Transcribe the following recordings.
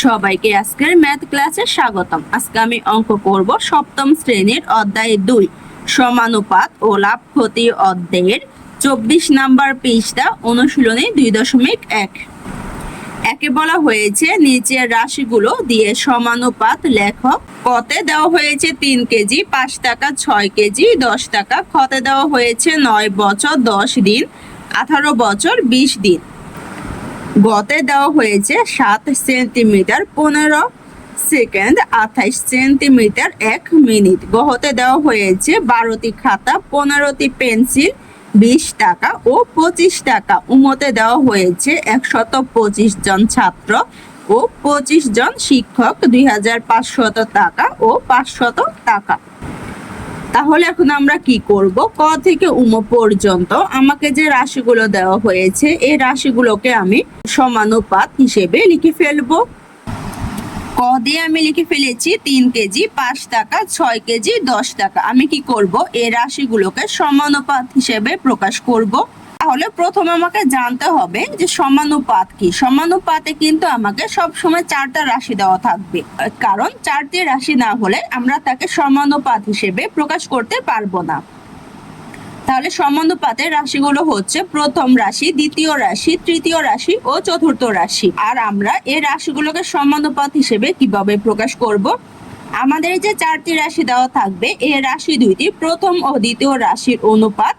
সবাইকে আজকের ম্যাথ ক্লাসে স্বাগতম। আজকে আমি অঙ্ক করব সপ্তম শ্রেণীর অধ্যায় 2 সমানুপাত ও লাভ ক্ষতি অধ্যায়ের 24 নাম্বার পৃষ্ঠা অনুশীলনী 2.1। একে বলা হয়েছে নিচের রাশিগুলো দিয়ে সমানুপাত লেখো। কতে দেওয়া হয়েছে 3 কেজি 5 টাকা, 6 কেজি 10 টাকা। খতে দেওয়া হয়েছে 9 বছর 10 দিন, 18 বছর 20 দিন। গতে দেওয়া হয়েছে 7 সেন্টিমিটার 15 সেকেন্ড, 28 সেন্টিমিটার 1 মিনিট। গহতে দেওয়া হয়েছে 12টি খাতা, 15টি পেন্সিল, 20 টাকা ও 25 টাকা। উমতে দেওয়া হয়েছে 125 জন ছাত্র ও 25 জন শিক্ষক, 2500 টাকা ও 500 টাকা। তাহলে এখন আমরা কি করব? ক থেকে উম পর্যন্ত আমাকে যে রাশিগুলো দেওয়া হয়েছে এই রাশিগুলোকে আমি সমানুপাত হিসেবে লিখে ফেলবো। ক দিয়ে আমি লিখে ফেলেছি 3 কেজি 5 টাকা, 6 কেজি 10 টাকা। আমি কি করব? এই রাশিগুলোকে সমানুপাত হিসেবে প্রকাশ করব। তাহলে প্রথম আমাকে জানতে হবে যে সমানুপাত কি। সমানুপাতে কিন্তু আমাকে সব সময় 4টা রাশি দেওয়া থাকবে, কারণ 4টি রাশি না হলে আমরা তাকে সমানুপাত হিসেবে প্রকাশ করতে পারবো না। তাহলে সমানুপাতের রাশিগুলো হচ্ছে প্রথম রাশি, দ্বিতীয় রাশি, তৃতীয় রাশি ও চতুর্থ রাশি। আর আমরা এই রাশিগুলোকে সমানুপাত হিসেবে কিভাবে প্রকাশ করব? আমাদের যে 4টি রাশি দেওয়া থাকবে এই রাশি দুইটি প্রথম ও দ্বিতীয় রাশির অনুপাত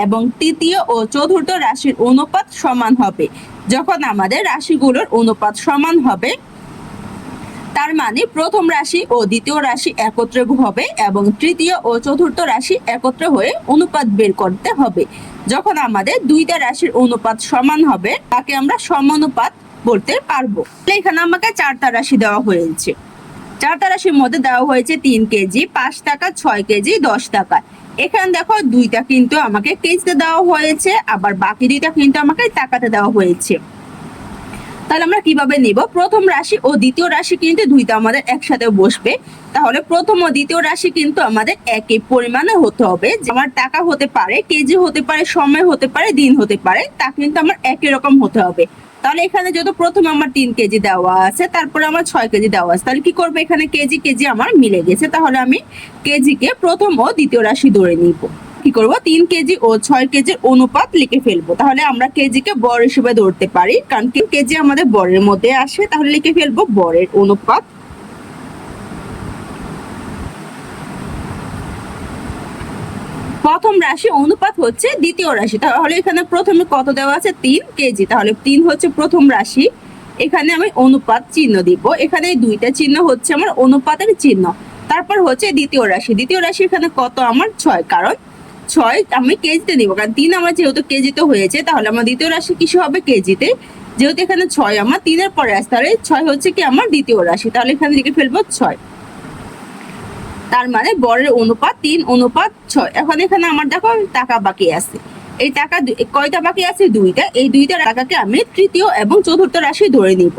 এবং তৃতীয় ও চতুর্থ রাশির অনুপাত সমান হবে। যখন আমাদের রাশিগুলোর অনুপাত সমান হবে তার মানে প্রথম রাশি ও দ্বিতীয় রাশি একত্রে হবে এবং তৃতীয় ও চতুর্থ রাশি একত্রে হয়ে অনুপাত বের করতে হবে। যখন আমাদের দুইটা রাশির অনুপাত সমান হবে তাকে আমরা সমানুপাত বলতে পারবো। এখানে আমাকে 4টা রাশি দেওয়া হয়েছে। 4টা রাশির মধ্যে দেওয়া হয়েছে 3 কেজি 5 টাকা, 6 কেজি 10 টাকা। এখানে দেখো দুইটা কিন্তু আমাকে কেজিতে দেওয়া হয়েছে, আবার বাকি দুইটা কিন্তু আমাকে টাকাতে দেওয়া হয়েছে। তাহলে আমরা কিভাবে নিব? প্রথম রাশি ও দ্বিতীয় রাশি কিন্তু দুইটা আমাদের একসাথে বসবে। তাহলে প্রথম ও দ্বিতীয় রাশি কিন্তু আমাদের একই পরিমাণে হতে হবে। আমার টাকা হতে পারে, কেজি হতে পারে, সময় হতে পারে, দিন হতে পারে, তা কিন্তু আমার একই রকম হতে হবে। তাহলে এখানে যেহেতু প্রথমে আমার 3 কেজি দেওয়া আছে, তারপরে আমার 6 কেজি দেওয়া আছে, তাহলে কি করবো? এখানে কেজি কেজি আমার মিলে গেছে। তাহলে আমি কেজিকে প্রথম ও দ্বিতীয় রাশি ধরে নিব। কি করব? 3 কেজি ও 6 কেজির অনুপাত লিখে ফেলবো। তাহলে আমরা কেজিকে বড় হিসেবে ধরতে পারি, কারণ কেজি আমাদের বরের মধ্যে আসে। তাহলে লিখে ফেলবো বরের অনুপাত। প্রথম রাশি অনুপাত হচ্ছে দ্বিতীয় রাশি। তাহলে এখানে প্রথমে কত দেওয়া আছে? 3 কেজি। তাহলে 3 হচ্ছে প্রথম রাশি। এখানে আমি অনুপাত চিহ্ন দিব। এখানে দুইটা চিহ্ন হচ্ছে আমার অনুপাতের চিহ্ন। তারপর হচ্ছে দ্বিতীয় রাশি। দ্বিতীয় রাশি এখানে কত? আমার 6, কারণ 6 আমি কেজিতে নিব, কারণ 3 আমার যেহেতু কেজিতে হয়েছে তাহলে আমার দ্বিতীয় রাশি কিসে হবে? কেজিতে। যেহেতু এখানে 6 আমার 3-এর পরে আসে, তাহলে 6 হচ্ছে কি আমার দ্বিতীয় রাশি। তাহলে এখানে লিখে ফেলবো 6। তার মানে বরের অনুপাত 3:6। এখন এখানে আমার দেখো টাকা বাকি আছে। এই টাকা কয়টা বাকি আছে? 2টা। এই 2টা টাকাকে আমি তৃতীয় এবং চতুর্থ রাশি ধরে নিব।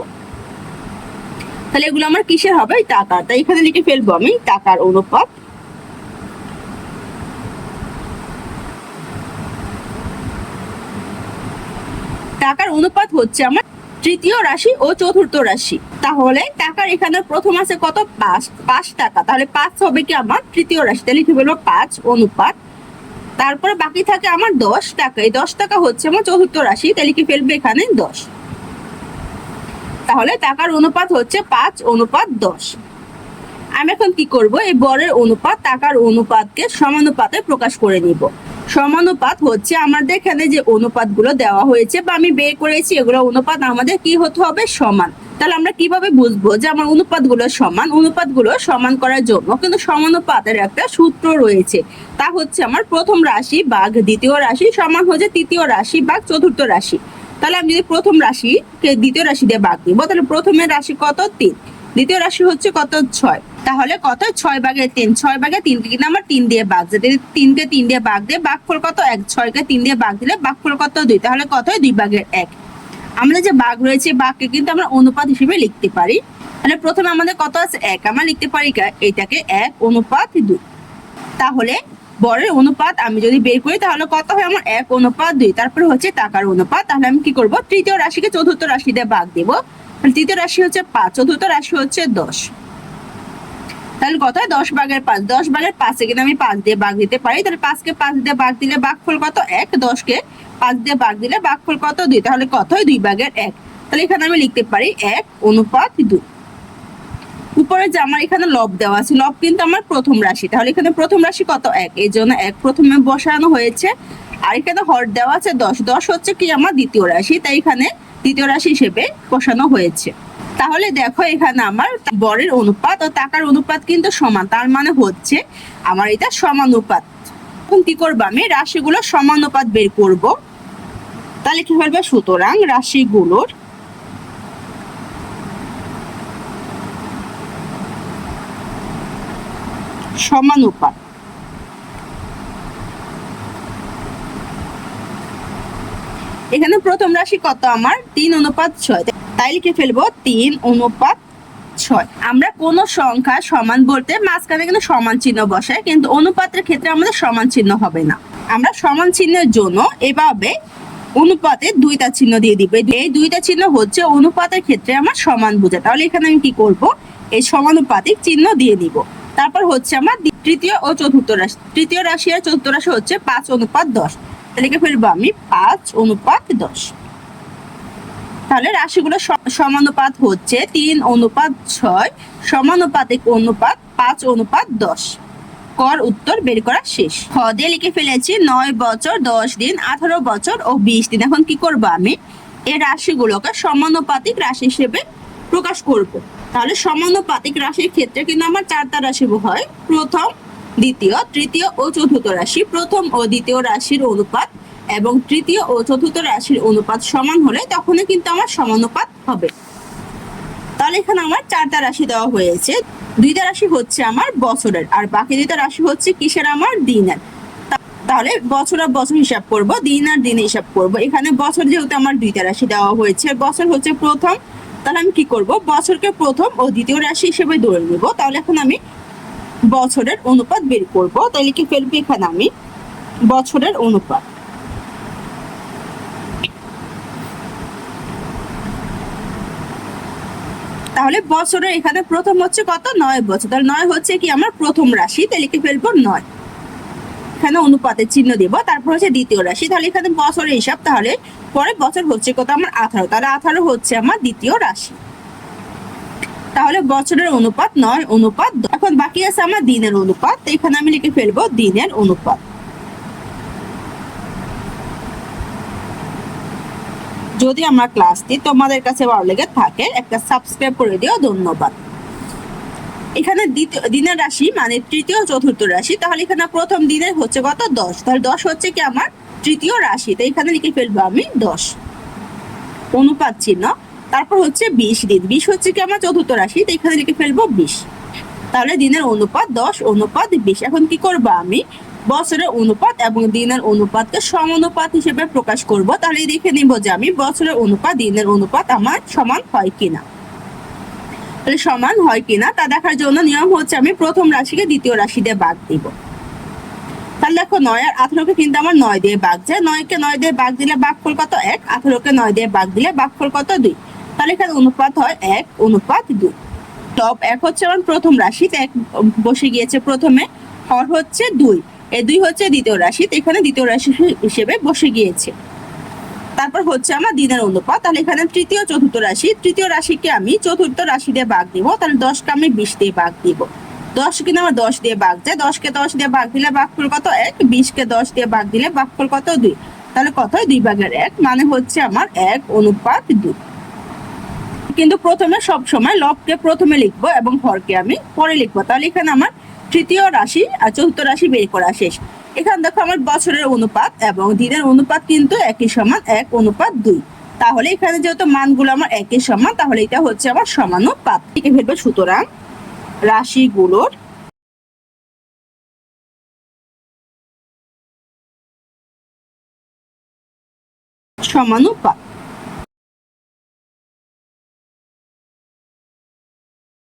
তাহলে এগুলো আমার কিসের হবে? টাকা। তাই এখানে লিখে ফেলবো আমি টাকার অনুপাত। টাকার অনুপাত হচ্ছে আমার তৃতীয় রাশি ও চতুর্থ রাশি। তাহলে টাকার এখানে প্রথম আছে কত? 5 টাকা। তাহলে 5 হবে কি আমার তৃতীয় রাশি। তাহলে লিখে ফেলবো 5 অনুপাত। তারপরে বাকি থাকে আমার 10 টাকা। এই 10 টাকা হচ্ছে আমার চতুর্থ রাশি। তাহলে লিখে ফেলবো এখানে 10। তাহলে টাকার অনুপাত হচ্ছে 5:10। আমি এখন কি করব? এই বরের অনুপাত টাকার অনুপাতকে সমানুপাতে প্রকাশ করে নিব। সমানুপাত হচ্ছে আমাদের এখানে যে অনুপাতগুলো দেওয়া হয়েছে বা আমি বের করেছি, এগুলো অনুপাত আমাদের কি হতে হবে? সমান। তাহলে আমরা কিভাবে বুঝবো যে আমার অনুপাতগুলো সমান? অনুপাতগুলো সমান করার জন্য কিন্তু সমানুপাতের একটা সূত্র রয়েছে। তা হচ্ছে আমার প্রথম রাশি ভাগ দ্বিতীয় রাশি সমান হচ্ছে তৃতীয় রাশি ভাগ চতুর্থ রাশি। তাহলে আমি যদি প্রথম রাশিকে দ্বিতীয় রাশি দিয়ে ভাগ দিব, তাহলে প্রথমের রাশি কত? 3। দ্বিতীয় রাশি হচ্ছে কত? 6। তাহলে কত? 6/3। 6/3কে কিন্তু আমার 3 দিয়ে ভাগ দিতে, 3কে 3 দিয়ে ভাগ দিয়ে ভাগফল কত? 1। 6কে 3 দিয়ে ভাগ দিলে ভাগফল কত? 2। তাহলে কত হয়? 2/1। আমাদের যে ভাগ রয়েছে ভাগকে কিন্তু আমরা অনুপাত হিসেবে লিখতে পারি। তাহলে প্রথমে আমাদের কত আছে? 1। আমরা লিখতে পারি এটাকে 1:2। তাহলে বরের অনুপাত আমি যদি বের করি তাহলে কত হয়? আমার 1:2। তারপরে হচ্ছে টাকার অনুপাত। তাহলে আমি কি করব? তৃতীয় রাশিকে চতুর্থ রাশি দিয়ে ভাগ দেব। তৃতীয় রাশি হচ্ছে 5, চতুর্থ রাশি হচ্ছে 10। তাহলে কত হয়? 10/5। 10/5 কিন্তু আমি 5 দিয়ে ভাগ দিতে পারি। তাহলে 5 কে 5 দিয়ে ভাগ দিলে ভাগফল কত? 1। 10 কে 5 দিয়ে ভাগ দিলে ভাগফল কত? 2। তাহলে কত হয়? 2/1। তাহলে এখানে আমি লিখতে পারি 1:2। উপরে যে আমার এখানে লব দেওয়া আছে, লব কিন্তু আমার প্রথম রাশি, তাহলে এখানে প্রথম রাশি কত? 1, এই জন্য 1 প্রথমে বসানো হয়েছে। আর এখানে হর দেওয়া আছে 10, 10 হচ্ছে কি আমার দ্বিতীয় রাশি, তাই এখানে দ্বিতীয় রাশি হিসেবে বসানো হয়েছে। তাহলে দেখো এখানে আমার বরের অনুপাত ও টাকার অনুপাত কিন্তু সমান, তার মানে হচ্ছে আমার এটা সমানুপাত। এখন কি করবো? আমি রাশিগুলো সমানুপাত বের করব। তাহলে কি বলবো? সুতরাং রাশিগুলোর সমানুপাত। এখানে প্রথম রাশি কত আমার? 3:6। তাই লিখে ফেলবো 3:6। আমরা কোন সংখ্যা সমান বলতে মাঝখানে কিন্তু সমান চিহ্ন বসাই, কিন্তু অনুপাতের ক্ষেত্রে আমাদের সমান চিহ্ন হবে না। আমরা সমান চিহ্নের জন্য এভাবে অনুপাতে 2টা চিহ্ন দিয়ে দিব। এই 2টা চিহ্ন হচ্ছে অনুপাতের ক্ষেত্রে আমার সমান বোঝায়। তাহলে এখানে আমি কি করব? এই সমানুপাতিক চিহ্ন দিয়ে দিব। তারপর হচ্ছে আমার তৃতীয় ও চতুর্থ রাশি। তৃতীয় রাশি আর চতুর্থ রাশি হচ্ছে 5:10। লিখে ফেলবো আমি 5:10। তাহলে রাশিগুলো সমানুপাত হচ্ছে 3:6 সমানুপাতিক অনুপাত 5:10। কর উত্তর বের করা শেষ। খ দিয়ে লিখে ফেলেছি 9 বছর 10 দিন, 18 বছর ও 20 দিন। এখন কি করবো? আমি এই রাশিগুলোকে সমানুপাতিক রাশি হিসেবে প্রকাশ করব। তাহলে সমানুপাতিক রাশির ক্ষেত্রে কিন্তু আমার 4টা রাশি হয়, প্রথম, দ্বিতীয়, তৃতীয় ও চতুর্থ রাশি। প্রথম ও দ্বিতীয় রাশির অনুপাত এবং তৃতীয় ও চতুর্থ রাশির অনুপাত সমান হলে তখনই কিন্তু আমার সমানুপাত হবে। তাহলে এখানে আমার 4টা রাশি দেওয়া হয়েছে। 2টা রাশি হচ্ছে আমার বছরের, আর বাকি 2টা রাশি হচ্ছে কিসের? আমার দিনের। তাহলে বছর আর বছর হিসাব করব, দিন আর দিন হিসাব করব। এখানে বছর যেহেতু আমার 2টা রাশি দেওয়া হয়েছে, বছর হচ্ছে প্রথম, তাহলে আমি কি করব? বছরকে প্রথম ও দ্বিতীয় রাশি হিসেবে ধরে নেব। তাহলে এখন আমি বছরের অনুপাত বের করব। তাহলে কি ফেলবো এখানে আমি বছরের অনুপাত। তাহলে বছরের এখানে প্রথম হচ্ছে কত? 9 বছর। তাহলে 9 হচ্ছে কি আমার প্রথম রাশি, তাই লিখে ফেলবো 9। এখানে অনুপাতের চিহ্ন দিব। তারপর হচ্ছে দ্বিতীয় রাশি, তাহলে এখানে বছরের হিসাব। তাহলে পরে বছর হচ্ছে কত? আমার 18। তাহলে 18 হচ্ছে আমার দ্বিতীয় রাশি। তাহলে বছরের অনুপাত 9:10। এখন বাকি আছে আমার দিনের অনুপাত, এখানে আমি লিখে ফেলবো দিনের অনুপাত। যদি আমার ক্লাসটি তোমাদের কাছে ভালো লেগে থাকে একটা সাবস্ক্রাইব করে দিও। ধন্যবাদ। এখানে দিনের রাশি মানে তৃতীয় চতুর্থ রাশি, তাহলে এখানে প্রথম দিনের হচ্ছে কত? 10। তাহলে 10 হচ্ছে কি আমার তৃতীয় রাশি, তাই এখানে লিখে ফেলবো আমি 10 অনুপাত চিহ্ন। তারপর হচ্ছে 20 দিন, 20 হচ্ছে কি আমার চতুর্থ রাশি, তাই এখানে লিখে ফেলবো 20। তাহলে দিনের অনুপাত 10:20। এখন কি করবো? আমি বছরের অনুপাত এবং দিনের অনুপাতকে সমানুপাত হিসেবে প্রকাশ করব। তাহলে দেখে নিব যে আমি বছরের অনুপাত দিনের অনুপাত আমার সমান হয় কিনা। তাহলে সমান হয় কিনা তা দেখার জন্য নিয়ম হচ্ছে আমি প্রথম রাশিকে দ্বিতীয় রাশি দিয়ে ভাগ দিব। তাহলে দেখো 9 আর 18কে কিন্তু আমার 9 দিয়ে ভাগ যায়। 9কে 9 দিয়ে ভাগ দিলে ভাগফল কত? 1। 18কে 9 দিয়ে ভাগ দিলে ভাগফল কত? 2। তাহলে এখানে অনুপাত হয় 1:2। টপ 1 হচ্ছে আমার প্রথম রাশি, 1 বসে গিয়েছে প্রথমে। হর হচ্ছে 2, এই 2 হচ্ছে দ্বিতীয় রাশি, এখানে দ্বিতীয় রাশি হিসেবে বসে গিয়েছে। তারপর হচ্ছে আমার দিনের অনুপাত। তাহলে এখানে তৃতীয় চতুর্থ রাশি, তৃতীয় রাশিকে আমি চতুর্থ রাশি দিয়ে ভাগ দিব। তাহলে 10কে আমি 20 দিয়ে ভাগ দিব। 10 কিন্তু আমার 10 দিয়ে ভাগ যায়। 10কে 10 দিয়ে ভাগ দিলে ভাগফল কত? 1। 20কে 10 দিয়ে ভাগ দিলে ভাগফল কত? 2। তাহলে কত হয়? 2/1 মানে হচ্ছে আমার 1:2। কিন্তু প্রথমে সব সময় লবকে প্রথমে লিখবো এবং হরকে আমি পরে লিখবো। তাহলে এখানে আমার তৃতীয় রাশি আর চতুর্থ রাশি বের করা শেষ। এখানে দেখো আমার বছরের অনুপাত এবং দিনের অনুপাত কিন্তু একই সমান, 1:2। তাহলে এখানে যেহেতু মানগুলো আমার একই সমান, তাহলে এটা হচ্ছে আমার সমানুপাত। লিখে ফেলবো সুতরাং রাশিগুলোর সমানুপাত।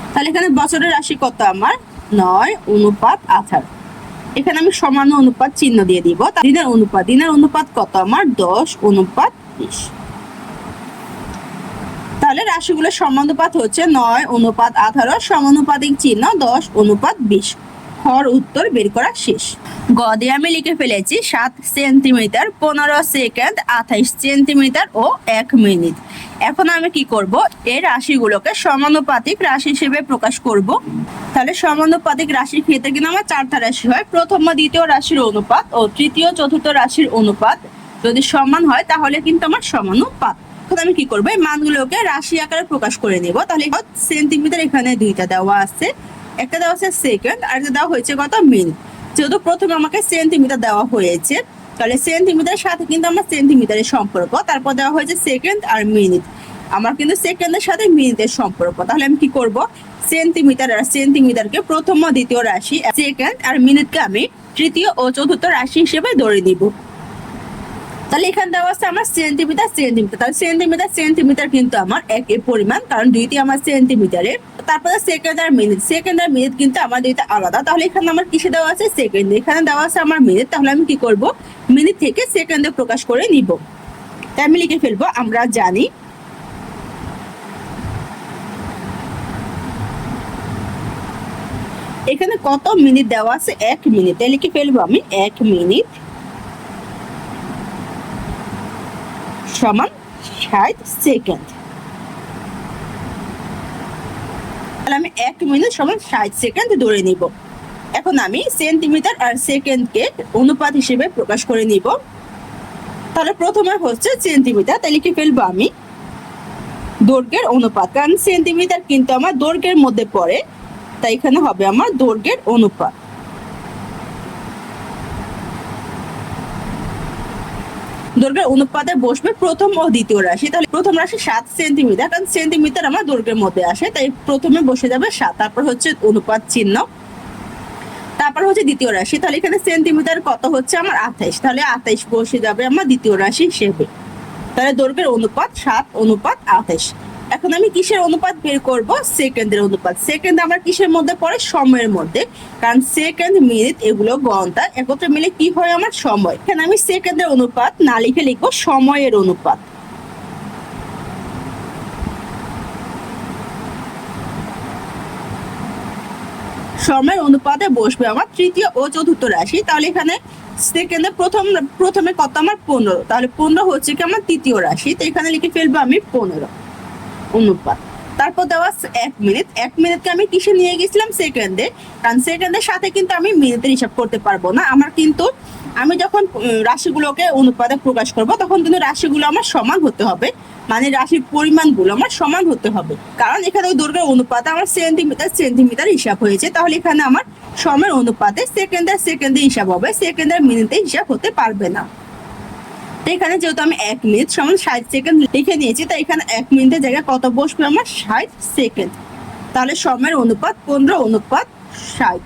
তাহলে এখানে বছরের রাশি কত? আমার 9:18। এখানে আমি সমান অনুপাত চিহ্ন দিয়ে দিব। দিনের অনুপাত, দিনের অনুপাত কত? আমার 10:20। তাহলে রাশিগুলোর সমানুপাত হচ্ছে 9:18, সমানুপাতিক চিহ্ন 10:20। হর উত্তর বের করা শেষ। গ দিয়ে আমি লিখে ফেলেছি 7 সেন্টিমিটার, 15 সেকেন্ড, 28 সেন্টিমিটার ও 1 মিনিট। এখন আমি কি করব, এই রাশিগুলোকে সমানুপাতিক রাশি হিসেবে প্রকাশ করব। তাহলে সমানুপাতিক রাশির ক্ষেত্রে কিন্তু আমার 4টা রাশি হয়। প্রথম ও দ্বিতীয় রাশির অনুপাত ও তৃতীয় চতুর্থ রাশির অনুপাত যদি সমান হয় তাহলে কিন্তু আমার সমানুপাত। এখন আমি কি করবো, এই মানগুলোকে রাশি আকারে প্রকাশ করে নেব। তাহলে সেন্টিমিটার এখানে 2টা দেওয়া আছে, একটা দেওয়া আছে সেকেন্ড, আর একটা দেওয়া হয়েছে কত, মিনিট। যেহেতু প্রথমে আমাকে সেন্টিমিটার দেওয়া হয়েছে, তাহলে সেন্টিমিটারের সাথে কিন্তু আমার সেন্টিমিটারের সম্পর্ক, তারপর দেওয়া হয়েছে সেকেন্ড আর মিনিট, আমার কিন্তু সেকেন্ডের সাথে মিনিটের সম্পর্ক। তাহলে আমি কি করব, সেন্টিমিটার আর সেন্টিমিটারকে প্রথম ও দ্বিতীয় রাশি, সেকেন্ড আর মিনিটকে আমি তৃতীয় ও চতুর্থ রাশি হিসেবে ধরে নিব। তাহলে এখানে দেওয়া আছে আমার সেন্টিমিটার সেন্টিমিটার, তাহলে সেন্টিমিটার সেন্টিমিটার কিন্তু আমার একই পরিমাণ, কারণ দুইটি আমার সেন্টিমিটারের। তারপরে সেকেন্ড আর মিনিট কিন্তু আমার দুইটা আলাদা। তাহলে এখানে আমার কিসে দেওয়া আছে, সেকেন্ড, এখানে দেওয়া আছে আমার মিনিট। তাহলে আমি কি করব, মিনিট থেকে সেকেন্ডে প্রকাশ করে নিব। তাই আমি লিখে ফেলবো, আমরা জানি এখানে কত মিনিট দেওয়া আছে, 1 মিনিট। তাই লিখে ফেলবো আমি 1 মিনিট সমান 60 সেকেন্ড। তাহলে আমি 1 মিনিট সমান 60 সেকেন্ড ধরে নিব। এখন আমি সেন্টিমিটার আর সেকেন্ডকে অনুপাত হিসেবে প্রকাশ করে নিব। তাহলে প্রথমে হচ্ছে সেন্টিমিটার, তাই লিখে ফেলবো আমি দৈর্ঘ্যের অনুপাত, কারণ সেন্টিমিটার কিন্তু আমার দৈর্ঘ্যের মধ্যে পড়ে, তাই এখানে হবে আমার দৈর্ঘ্যের অনুপাত। দৈর্ঘ্যের অনুপাতে বসবে প্রথম ও দ্বিতীয় রাশি। তাহলে প্রথম রাশি 7 সেন্টিমিটার, কারণ সেন্টিমিটার আমার দৈর্ঘ্যের মধ্যে আসে, তাই প্রথমে বসে যাবে 7, তারপর হচ্ছে অনুপাত চিহ্ন, তারপর হচ্ছে দ্বিতীয় রাশি। তাহলে এখানে সেন্টিমিটার কত হচ্ছে আমার 28, তাহলে 28 বসে যাবে আমার দ্বিতীয় রাশি হিসেবে। তাহলে দৈর্ঘ্যের অনুপাত 7:28। এখন আমি কিসের অনুপাত বের করব, সেকেন্ডের অনুপাত। সেকেন্ড আমার কিসের মধ্যে পড়ে, সময়ের মধ্যে, কারণ সেকেন্ড মিনিট এগুলো ঘন্টা একত্রে মিলে কি হয় আমার সময়। এখানে আমি সেকেন্ডের অনুপাত না লিখে লিখবো সময়ের অনুপাত। সময়ের অনুপাতে বসবে আমার তৃতীয় ও চতুর্থ রাশি। তাহলে এখানে সেকেন্ডে প্রথমে কত আমার 15, তাহলে 15 হচ্ছে কি আমার তৃতীয় রাশি, তো এখানে লিখে ফেলবো আমি 15 অনুপাত। তারপর দেওয়া 1 মিনিট, 1 মিনিটকে আমি কিসে নিয়ে গেছিলাম, সেকেন্ডে, কারণ সেকেন্ডের সাথে কিন্তু আমি মিনিটের হিসাব করতে পারবো না। আমার কিন্তু আমি যখন রাশিগুলোকে অনুপাতে প্রকাশ করব তখন কিন্তু রাশিগুলো আমার সমান হতে হবে, মানে রাশির পরিমাণগুলো আমার সমান হতে হবে, কারণ এখানে দৈর্ঘ্যের অনুপাতে আমার সেন্টিমিটার হিসাব হয়েছে। তাহলে এখানে আমার সময়ের অনুপাতে সেকেন্ডে হিসাব হবে, সেকেন্ডের মিনিটে হিসাব হতে পারবে না। তো এখানে যেহেতু আমি 1 মিনিট সমান 60 সেকেন্ড লিখে নিয়েছি, তাই এখানে 1 মিনিটের জায়গায় কত বসবে আমার 60 সেকেন্ড। তাহলে সময়ের অনুপাত 15:60।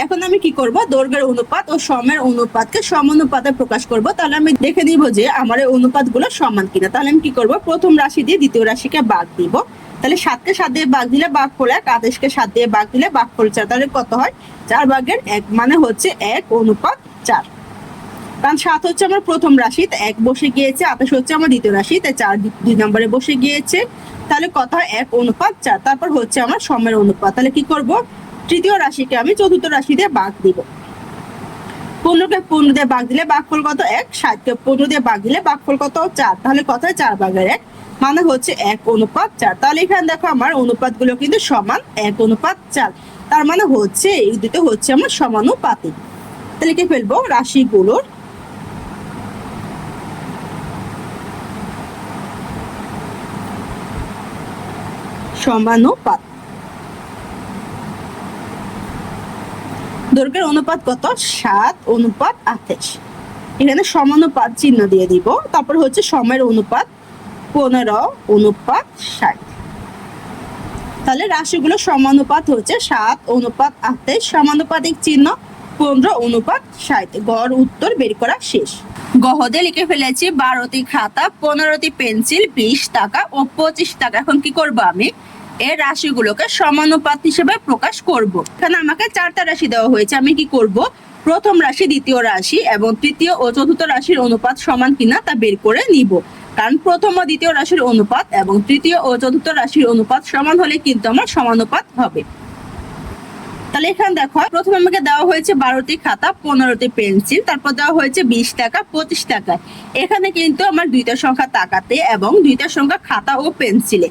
এখন আমি কি করব, দৈর্ঘ্যের অনুপাত ও সময়ের অনুপাতকে সমানুপাতে প্রকাশ করব। তাহলে আমি দেখে নিব যে আমার এই অনুপাতগুলো সমান কিনা। তাহলে আমি কি করব, প্রথম রাশি দিয়ে দ্বিতীয় রাশিকে ভাগ দিব। তাহলে 7কে 7 দিয়ে ভাগ দিলে ভাগফল 1, 28কে 7 দিয়ে ভাগ দিলে ভাগফল 4। তাহলে কত হয়, 4/1, মানে হচ্ছে 1:4। কারণ 7 হচ্ছে আমার প্রথম রাশি, তাই 1 বসে গিয়েছে, 28 হচ্ছে আমার দ্বিতীয় রাশি, তাই 4 2 নম্বরে বসে গিয়েছে। তাহলে কত হয়, 1:4। তারপর হচ্ছে আমার সময়ের অনুপাত। তাহলে কি করব, তৃতীয় রাশিকে আমি চতুর্থ রাশি দিয়ে ভাগ দিব। 15কে 15 দিয়ে ভাগ দিলে ভাগফল কত, 1। 60কে 15 দিয়ে ভাগ দিলে ভাগফল কত, 4। তাহলে কত হয়, 4/1, মানে হচ্ছে 1:4। তাহলে এখানে দেখো আমার অনুপাতগুলো কিন্তু সমান, 1:4। তার মানে হচ্ছে এই দুটো হচ্ছে আমার সমানুপাতিক। তাহলে লিখে ফেলবো রাশিগুলোর সমানুপাত। দৈর্ঘ্যের অনুপাত কত, 7:28। এখানে সমানুপাত চিহ্ন দিয়ে দিব। তারপর হচ্ছে সময়ের অনুপাত 15:60। তাহলে রাশিগুলো সমানুপাত হচ্ছে 7:28, সমানুপাতিক চিহ্ন 15:60। গড় উত্তর বের করা শেষ। গহদে লিখে ফেলেছি 12টি খাতা, 15টি পেন্সিল, 20 টাকা ও 25 টাকা। এখন কি করব, আমি এর রাশিগুলোকে সমানুপাত হিসেবে প্রকাশ করব। এখানে আমাকে 4টা রাশি দেওয়া হয়েছে। আমি কি করব, প্রথম রাশি দ্বিতীয় রাশি এবং তৃতীয় ও চতুর্থ রাশির অনুপাত সমান কিনা তা বের করে নিব। কারণ প্রথম ও দ্বিতীয় রাশির অনুপাত এবং তৃতীয় ও চতুর্থ রাশির অনুপাত সমান হলে কিন্তু আমার সমানুপাত হবে। তাহলে এখানে দেখো, প্রথমে আমাকে দেওয়া হয়েছে 12টি খাতা, 15টি পেন্সিল, তারপর দেওয়া হয়েছে 20 টাকা, 25 টাকা। এখানে কিন্তু আমার দুইটা সংখ্যা টাকাতে এবং দুইটা সংখ্যা খাতা ও পেন্সিলে।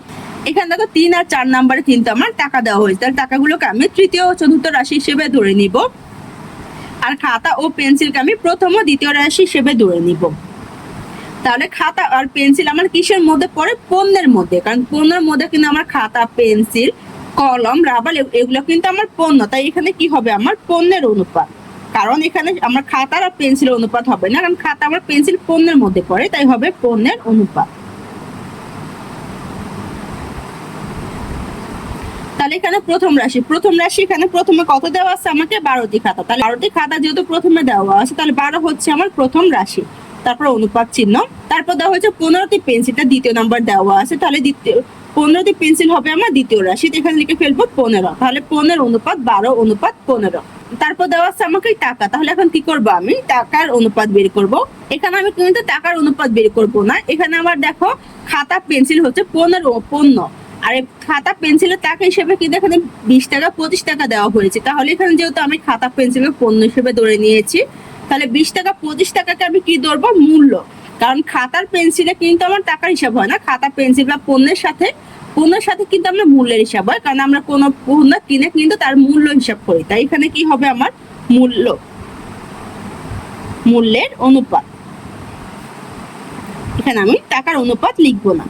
এখানে দেখো 3 আর 4 নাম্বারে কিন্তু আমার টাকা দেওয়া হয়েছে। তাহলে টাকাগুলোকে আমি তৃতীয় ও চতুর্থ রাশি হিসেবে ধরে নিব, আর খাতা ও পেন্সিলকে আমি প্রথম ও দ্বিতীয় রাশি হিসেবে ধরে নিব। তাহলে খাতা আর পেন্সিল আমার কিসের মধ্যে পড়ে? পণ্যের মধ্যে, কারণ পণ্যের মধ্যে কিন্তু আমার খাতা, পেন্সিল, কলম, রাবার এগুলো কিন্তু আমার পণ্য। তাই এখানে কি হবে? আমার পণ্যের অনুপাত। কারণ এখানে আমার খাতা আর পেন্সিলের অনুপাত হবে না, কারণ খাতা আমার পেন্সিল পণ্যের মধ্যে পড়ে, তাই হবে পণ্যের অনুপাত। তাহলে এখানে প্রথম রাশি এখানে প্রথমে কত দেওয়া আছে? আমাকে 12টি খাতা। তাহলে 12টি খাতা যেহেতু প্রথমে দেওয়া আছে, তাহলে 12 হচ্ছে আমার প্রথম রাশি। তারপর অনুপাত চিহ্ন, তারপর দেওয়া হয়েছে 15টি পেন্সিলটা দ্বিতীয় নাম্বার দেওয়া আছে, তাহলে 15টি পেন্সিল হবে আমার দ্বিতীয় রাশি। এখানে লিখে ফেলবো 15। তাহলে 15 অনুপাত 12 অনুপাত 15। তারপর দেওয়া আছে আমাকে টাকা। তাহলে এখন কি করবো? আমি টাকার অনুপাত বের করব। এখানে আমি কিন্তু টাকার অনুপাত বের করব না, এখানে আমার দেখো খাতা পেন্সিল হচ্ছে 15 পণ্য, আর খাতা পেন্সিলের টাকা হিসেবে কিন্তু এখানে 20 টাকা 25 টাকা দেওয়া হয়েছে। তাহলে এখানে যেহেতু আমি খাতা পেন্সিলের পণ্য হিসেবে ধরে নিয়েছি, তাহলে 20 টাকা 25 টাকাকে আমি কি ধরবো? মূল্য। কারণ খাতার পেন্সিলে কিন্তু আমার টাকার হিসাব হয় না, খাতা পেন্সিল বা পণ্যের সাথে কিন্তু আমরা মূল্যের হিসাব হয়, কারণ আমরা কোনো পণ্য কিনে কিন্তু তার মূল্য হিসাব করি। তাই এখানে কি হবে? আমার মূল্যের অনুপাত। এখানে আমি টাকার অনুপাত লিখবো না।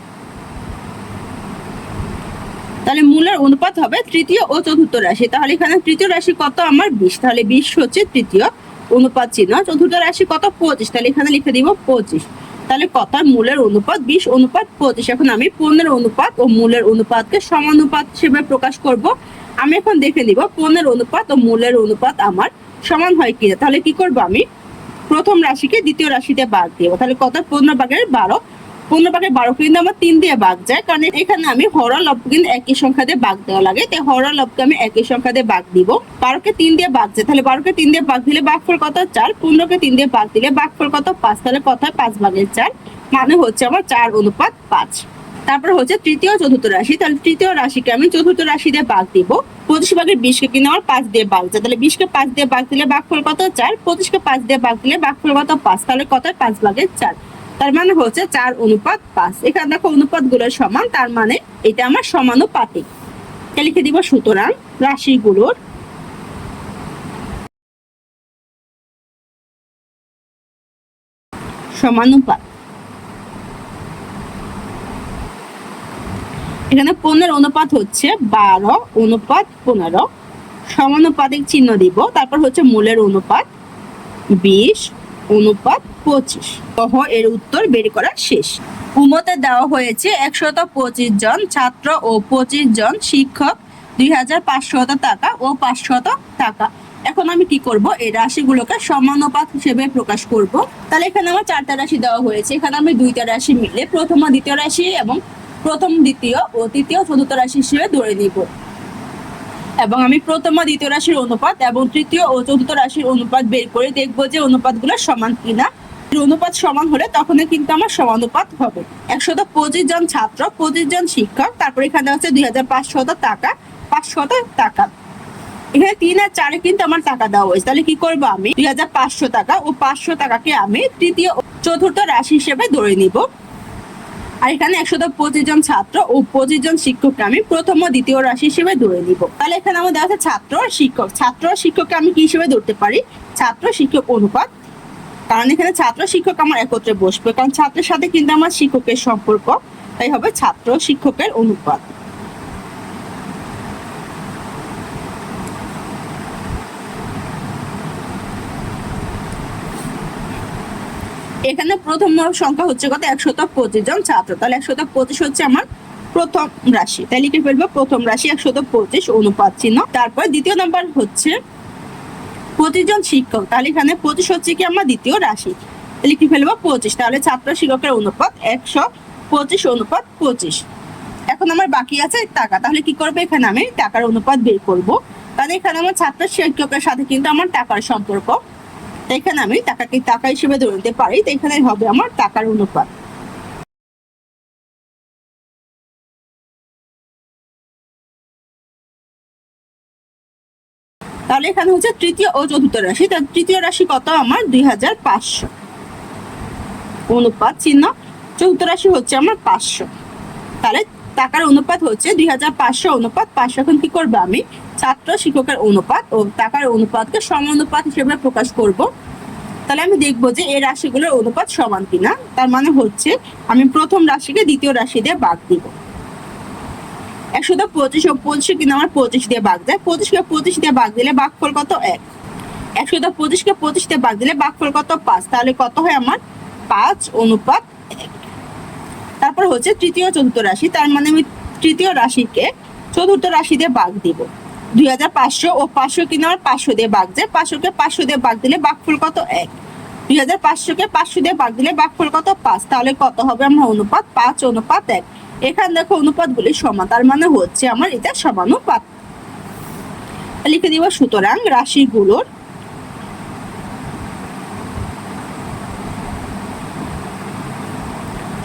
তাহলে মূল্যের অনুপাত হবে তৃতীয় ও চতুর্থ রাশি। তাহলে এখানে তৃতীয় রাশি কত? আমার 20। তাহলে 20 হচ্ছে তৃতীয়, অনুপাত চিহ্ন। চতুর্থ রাশি কত? 25। তাহলে এখানে লিখে দিব 25। তাহলে কত? মূলের অনুপাত 20 অনুপাত 25। এখন আমি পণ্যের অনুপাত ও মূলের অনুপাতকে সমানুপাত হিসেবে প্রকাশ করব। আমি এখন দেখে নিব পণ্যের অনুপাত ও মূলের অনুপাত আমার সমান হয় কিনা। তাহলে কি করব? আমি প্রথম রাশিকে দ্বিতীয় রাশিতে ভাগ দিব। তাহলে কত? 15 ভাগের 12। 15 ভাগের 12 কিন্তু আমার 3 দিয়ে ভাগ যায়, কারণ এখানে আমি হর লব কিন্তু একই সংখ্যা দিয়ে ভাগ দেওয়া লাগে, তাই হর লবকে আমি একই সংখ্যা দিয়ে ভাগ দিব। 12কে 3 দিয়ে ভাগ যায়, তাহলে 12কে 3 দিয়ে ভাগ দিলে ভাগফল কত? 4। 15কে 3 দিয়ে ভাগ দিলে ভাগফল কত? 5। তাহলে কত হয়? 5 ভাগের 4, মানে হচ্ছে আমার 4 অনুপাত 5। তারপর হচ্ছে তৃতীয় চতুর্থ রাশি। তাহলে তৃতীয় রাশিকে আমি চতুর্থ রাশি দিয়ে ভাগ দিব। 25 ভাগের 20কে কিন্তু আমার 5 দিয়ে ভাগ যায়, তাহলে 20কে 5 দিয়ে ভাগ দিলে ভাগফল কত? 4। 25কে 5 দিয়ে ভাগ দিলে ভাগফল কত? 5। তাহলে কত? 5 ভাগের 4, তার মানে হচ্ছে 4 অনুপাত 5। এখানে দেখো অনুপাত গুলো সমান, তার মানে এটা আমার সমানুপাতিক। লিখে দিব সুতরাং রাশিগুলোর সমানুপাত। এখানে 15 অনুপাত হচ্ছে 12 অনুপাত 15, সমানুপাতিক চিহ্ন দিব। তারপর হচ্ছে মূলের অনুপাত 20 অনুপাত 25। এর উত্তর বের করা শেষ। উমতে দেওয়া হয়েছে 125 জন ছাত্র ও 25 জন শিক্ষক, 2500 টাকা ও 500 টাকা। এখন আমি কি করব? এই রাশিগুলোকে সমানুপাত হিসেবে প্রকাশ করব। তাহলে এখানে আমার 4টা রাশি দেওয়া হয়েছে, এখানে আমি 2টা রাশি মিলে প্রথম ও দ্বিতীয় রাশি এবং প্রথম দ্বিতীয় ও তৃতীয় চতুর্থ রাশি হিসেবে ধরে নিব, এবং আমি প্রথম ও দ্বিতীয় রাশির অনুপাত এবং তৃতীয় ও চতুর্থ রাশির অনুপাত বের করে দেখবো যে অনুপাতগুলো সমান কিনা। অনুপাত সমান হলে তখন কিন্তু আমার সমানুপাত হবে। 125 জন ছাত্র, 25 জন শিক্ষক, তারপর এখানে হচ্ছে 2500 টাকা, 500 টাকা। এখানে 3 আর 4 কিন্তু আমার টাকা দেওয়া হয়েছে। তাহলে কি করবো? আমি 2500 টাকা ও 500 টাকাকে আমি তৃতীয় চতুর্থ রাশি হিসেবে ধরে নিব। আর এখানে 125 জন ছাত্র ও 25 জন শিক্ষককে আমি প্রথম ও দ্বিতীয় রাশি হিসেবে ধরে নিব। তাহলে এখানে আমাদের আছে ছাত্র আর শিক্ষক। ছাত্র আর শিক্ষককে আমি কি হিসেবে ধরতে পারি? ছাত্র শিক্ষক অনুপাত, কারণ এখানে ছাত্র শিক্ষক আমার একত্রে বসবে, কারণ ছাত্রের সাথে কিন্তু আমার শিক্ষকের সম্পর্ক, তাই হবে ছাত্র শিক্ষকের অনুপাত। এখানে প্রথম সংখ্যা হচ্ছে কত? 125 জন ছাত্র। তাহলে 125 হচ্ছে আমার প্রথম রাশি, তাই লিখে ফেলবো প্রথম রাশি 125 অনুপাত চিহ্ন। তারপর দ্বিতীয় নাম্বার হচ্ছে 25 জন শিক্ষক। তাহলে এখানে 25 হচ্ছে কি আমার দ্বিতীয় রাশি, লিখে ফেলবো 25। তাহলে ছাত্র শিক্ষকের অনুপাত 125 অনুপাত 25। এখন আমার বাকি আছে টাকা। তাহলে কি করবো? এখানে আমি টাকার অনুপাত বের করব। তাহলে এখানে আমার ছাত্র শিক্ষকের সাথে কিন্তু আমার টাকার সম্পর্ক, এখানে আমি টাকাকে টাকা হিসেবে ধরে নিতে পারি। তো এখানে হবে আমার টাকার অনুপাত। তাহলে এখানে হচ্ছে তৃতীয় ও চতুর্থ রাশি। তাহলে তৃতীয় রাশি কত আমার 2500 অনুপাত চিহ্ন, চতুর্থ রাশি হচ্ছে আমার 500। তাহলে টাকার অনুপাত হচ্ছে 2500 অনুপাত 500। এখন কি করবো আমি ছাত্র শিক্ষকের অনুপাত ও টাকার অনুপাতকে সমানুপাত হিসেবে প্রকাশ করব। তাহলে আমি দেখবো যে এই রাশিগুলোর অনুপাত সমান কিনা। তার মানে হচ্ছে আমি প্রথম রাশিকে দ্বিতীয় রাশি দিয়ে ভাগ দিব। 125 ও 25 কিন্তু আমার 25 দিয়ে ভাগ যায়, 25কে 25 দিয়ে ভাগ দিলে ভাগফল কত 1। 125কে 25 দিয়ে ভাগ দিলে ভাগফল কত 5। তাহলে কত হয় আমার 5 অনুপাত 1। তারপর হচ্ছে তৃতীয় চতুর্থ রাশি। তার মানে আমি তৃতীয় রাশিকে চতুর্থ রাশি দিয়ে ভাগ দিব। 2500 ও 500 কিন্তু আমার 500 দিয়ে ভাগ যায়, 500কে 500 দিয়ে ভাগ দিলে ভাগফল কত 1। 2500কে 500 দিয়ে ভাগ দিলে ভাগফল কত 5। তাহলে কত হবে আমার অনুপাত 5 অনুপাত 1। এখানে দেখো অনুপাতগুলি সমান, তার মানে হচ্ছে আমার এটা সমানুপাত। লিখে দিব সুতরাং রাশিগুলোর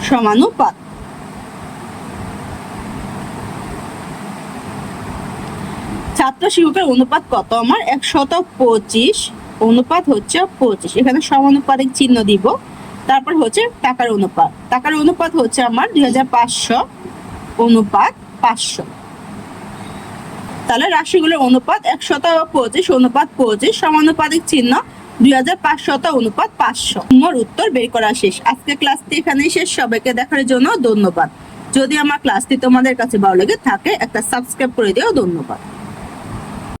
সমানুপাত। ছাত্র শিক্ষকের অনুপাত কত আমার 125 অনুপাত হচ্ছে 25। এখানে সমানুপাতিক চিহ্ন দিব। তারপর হচ্ছে টাকার অনুপাত, টাকার অনুপাত হচ্ছে আমার 2500 অনুপাত 500। তাহলে রাশিগুলোর অনুপাত 125 অনুপাত 25 সমানুপাতিক চিহ্ন 2500 অনুপাত 500। মোর উত্তর বের করা শেষ। আজকে ক্লাসটি এখানেই শেষ। সবাইকে দেখার জন্য ধন্যবাদ। যদি আমার ক্লাসটি তোমাদের কাছে ভালো লেগে থাকে একটা সাবস্ক্রাইব করে দিও। ধন্যবাদ।